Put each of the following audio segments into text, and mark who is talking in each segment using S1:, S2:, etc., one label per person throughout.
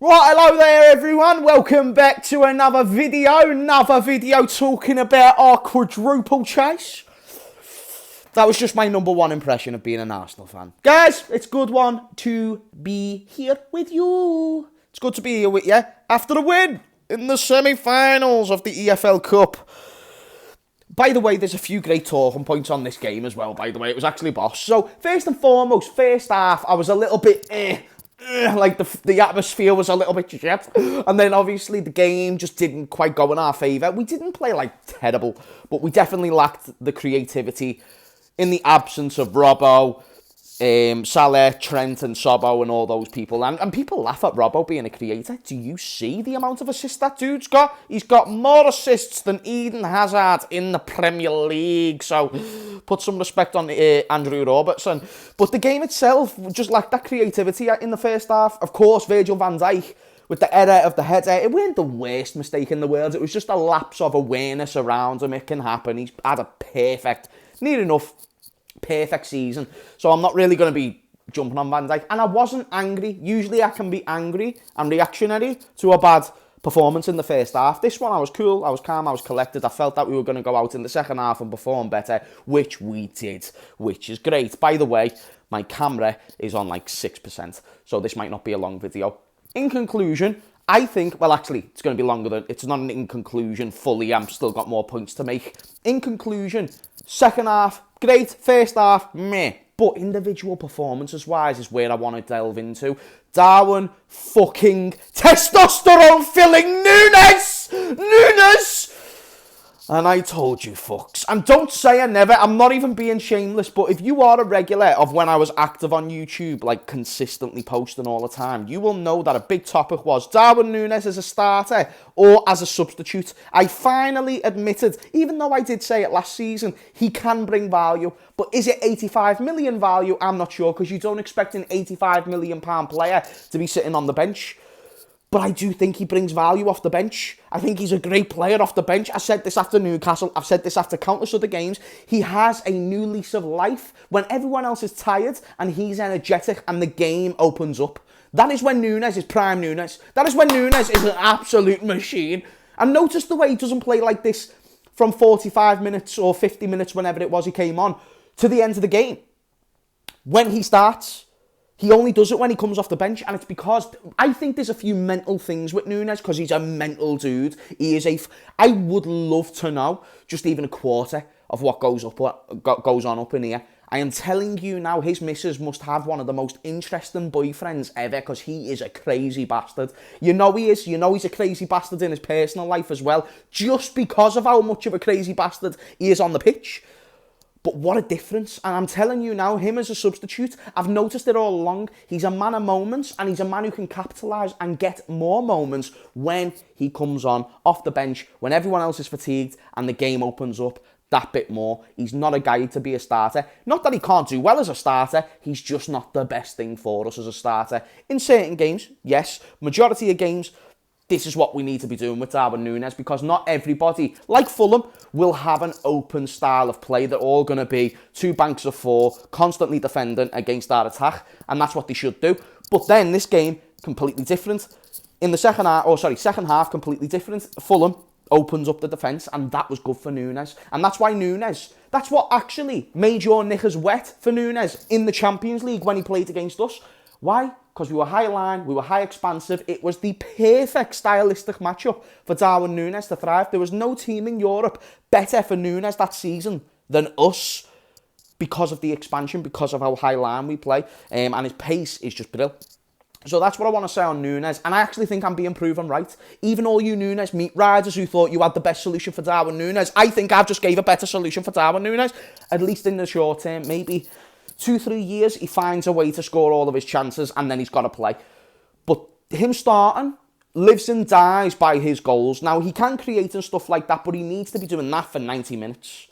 S1: Right, hello there everyone, welcome back to another video talking about our quadruple chase. That was just my number one impression of being an Arsenal fan. Guys, it's a good one to be here with you. It's good to be here with you after a win in the semi-finals of the EFL Cup. By the way, there's a few great talking points on this game as well, by the way. It was actually boss. So, first and foremost, first half, I was a little bit like the atmosphere was a little bit shit, and then obviously the game just didn't quite go in our favour. We didn't play like terrible, but we definitely lacked the creativity in the absence of Robbo, Salah, Trent and Sobbo and all those people. And people laugh at Robbo being a creator. Do you see the amount of assists that dude's got? He's got more assists than Eden Hazard in the Premier League. So put some respect on Andrew Robertson. But the game itself just lacked that creativity in the first half. Of course, Virgil van Dijk with the error of the header. It weren't the worst mistake in the world. It was just a lapse of awareness around him. It can happen. He's had a near enough perfect season, so I'm not really going to be jumping on Van Dijk. And I wasn't angry. Usually I can be angry and reactionary to a bad performance in the first half. This one I was cool, I was calm, I was collected. I felt that we were going to go out in the second half and perform better, which we did, which is great. By the way, my camera is on like 6%, so this might not be a long video. In conclusion, I think, well actually, it's going to be longer than, it's not an in conclusion fully, I'm still got more points to make. In conclusion, second half, great. First half, meh. But individual performances-wise is where I want to delve into. Darwin fucking testosterone-filling Nunez! And I told you, fucks. And don't say I never. I'm not even being shameless, but if you are a regular of when I was active on YouTube, like consistently posting all the time, you will know that a big topic was Darwin Nunez as a starter or as a substitute. I finally admitted, even though I did say it last season, he can bring value. But is it 85 million value? I'm not sure, because you don't expect an 85 million pound player to be sitting on the bench. But I do think he brings value off the bench. I think he's a great player off the bench. I said this after Newcastle. I've said this after countless other games. He has a new lease of life when everyone else is tired and he's energetic and the game opens up. That is when Nunez is prime Nunez. That is when Nunez is an absolute machine. And notice the way he doesn't play like this from 45 minutes or 50 minutes, whenever it was he came on, to the end of the game. When he starts, he only does it when he comes off the bench, and it's because I think there's a few mental things with Nunez, because he's a mental dude. He is I would love to know just even a quarter of what goes on up in here. I am telling you now, his missus must have one of the most interesting boyfriends ever, because he is a crazy bastard. You know he is. You know he's a crazy bastard in his personal life as well, just because of how much of a crazy bastard he is on the pitch. But what a difference. And I'm telling you now, him as a substitute, I've noticed it all along. He's a man of moments, and he's a man who can capitalise and get more moments when he comes on off the bench, when everyone else is fatigued and the game opens up that bit more. He's not a guy to be a starter. Not that he can't do well as a starter, he's just not the best thing for us as a starter. In certain games, yes. Majority of games, this is what we need to be doing with Darwin Nunez, because not everybody, like Fulham, will have an open style of play. They're all going to be two banks of four, constantly defending against our attack, and that's what they should do. But then this game, completely different. In the second half, completely different. Fulham opens up the defence, and that was good for Nunez. And that's why Nunez, that's what actually made your knickers wet for Nunez in the Champions League when he played against us. Why? Because we were high line, we were high expansive. It was the perfect stylistic matchup for Darwin Nunez to thrive. There was no team in Europe better for Nunez that season than us, because of the expansion, because of how high line we play, and his pace is just brilliant. So that's what I want to say on Nunez, and I actually think I'm being proven right. Even all you Nunez meat riders who thought you had the best solution for Darwin Nunez, I think I've just gave a better solution for Darwin Nunez, at least in the short term. Maybe 2-3 years, he finds a way to score all of his chances, and then he's got to play. But him starting lives and dies by his goals. Now, he can create and stuff like that, but he needs to be doing that for 90 minutes.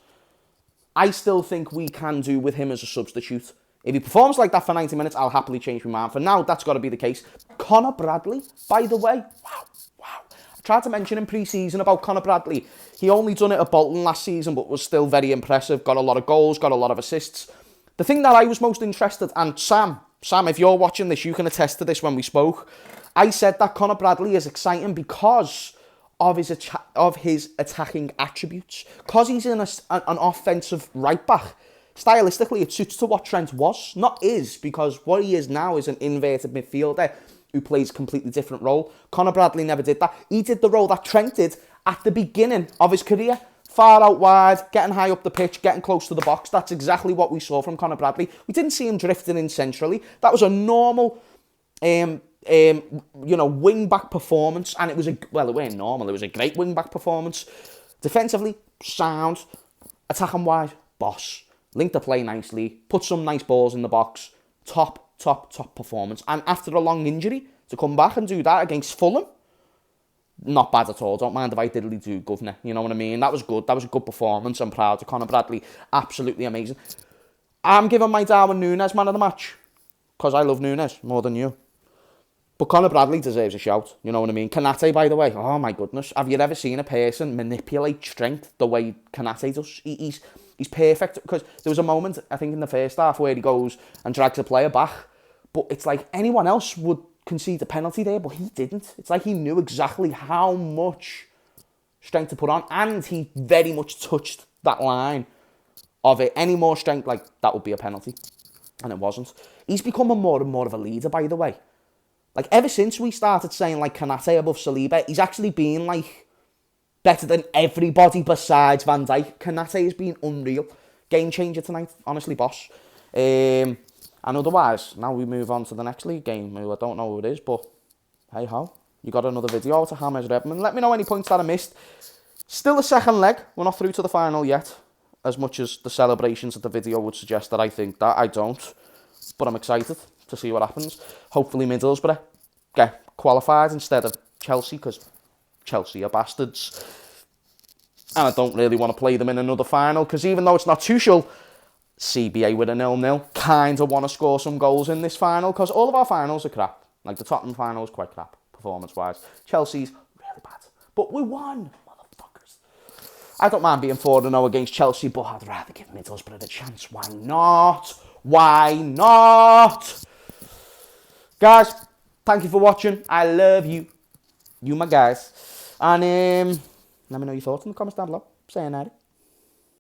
S1: I still think we can do with him as a substitute. If he performs like that for 90 minutes, I'll happily change my mind. For now, that's got to be the case. Conor Bradley, by the way, wow. I tried to mention in pre-season about Conor Bradley. He only done it at Bolton last season, but was still very impressive. Got a lot of goals, got a lot of assists. The thing that I was most interested, and Sam, if you're watching this, you can attest to this when we spoke. I said that Conor Bradley is exciting because of his attacking attributes. Because he's an offensive right back. Stylistically, it suits to what Trent was. Not is, because what he is now is an inverted midfielder who plays a completely different role. Conor Bradley never did that. He did the role that Trent did at the beginning of his career. Far out wide, getting high up the pitch, getting close to the box. That's exactly what we saw from Conor Bradley. We didn't see him drifting in centrally. That was a normal, wing-back performance. And it was it weren't normal. It was a great wing-back performance. Defensively, sound. Attacking-wise, boss. Linked the play nicely. Put some nice balls in the box. Top performance. And after a long injury, to come back and do that against Fulham, not bad at all. Don't mind if I diddly do, governor. You know what I mean? That was good. That was a good performance. I'm proud of Conor Bradley. Absolutely amazing. I'm giving my Darwin Nunez man of the match. Because I love Nunez more than you. But Conor Bradley deserves a shout. You know what I mean? Kanate, by the way. Oh, my goodness. Have you ever seen a person manipulate strength the way Kanate does? He's perfect. Because there was a moment, I think, in the first half where he goes and drags a player back. But it's like anyone else would concede the penalty there, but he didn't. It's like he knew exactly how much strength to put on, and he very much touched that line of it. Any more strength, like, that would be a penalty. And it wasn't. He's becoming more and more of a leader, by the way. Like, ever since we started saying, like, Kanate above Saliba, he's actually been, like, better than everybody besides Van Dijk. Kanate has been unreal. Game changer tonight, honestly, boss. And otherwise, now we move on to the next league game, who I don't know who it is, but hey-ho. You got another video to James Redmond. Let me know any points that I missed. Still a second leg. We're not through to the final yet, as much as the celebrations of the video would suggest that I think that. I don't. But I'm excited to see what happens. Hopefully Middlesbrough get qualified instead of Chelsea, because Chelsea are bastards. And I don't really want to play them in another final, because even though it's not Tuchel, CBA with a 0-0. Kind of want to score some goals in this final, because all of our finals are crap. Like, the Tottenham final is quite crap, performance-wise. Chelsea's really bad. But we won, motherfuckers. I don't mind being 4-0 against Chelsea, but I'd rather give Middlesbrough a chance. Why not? Why not? Guys, thank you for watching. I love you. You my guys. And let me know your thoughts in the comments down below. Sayonara.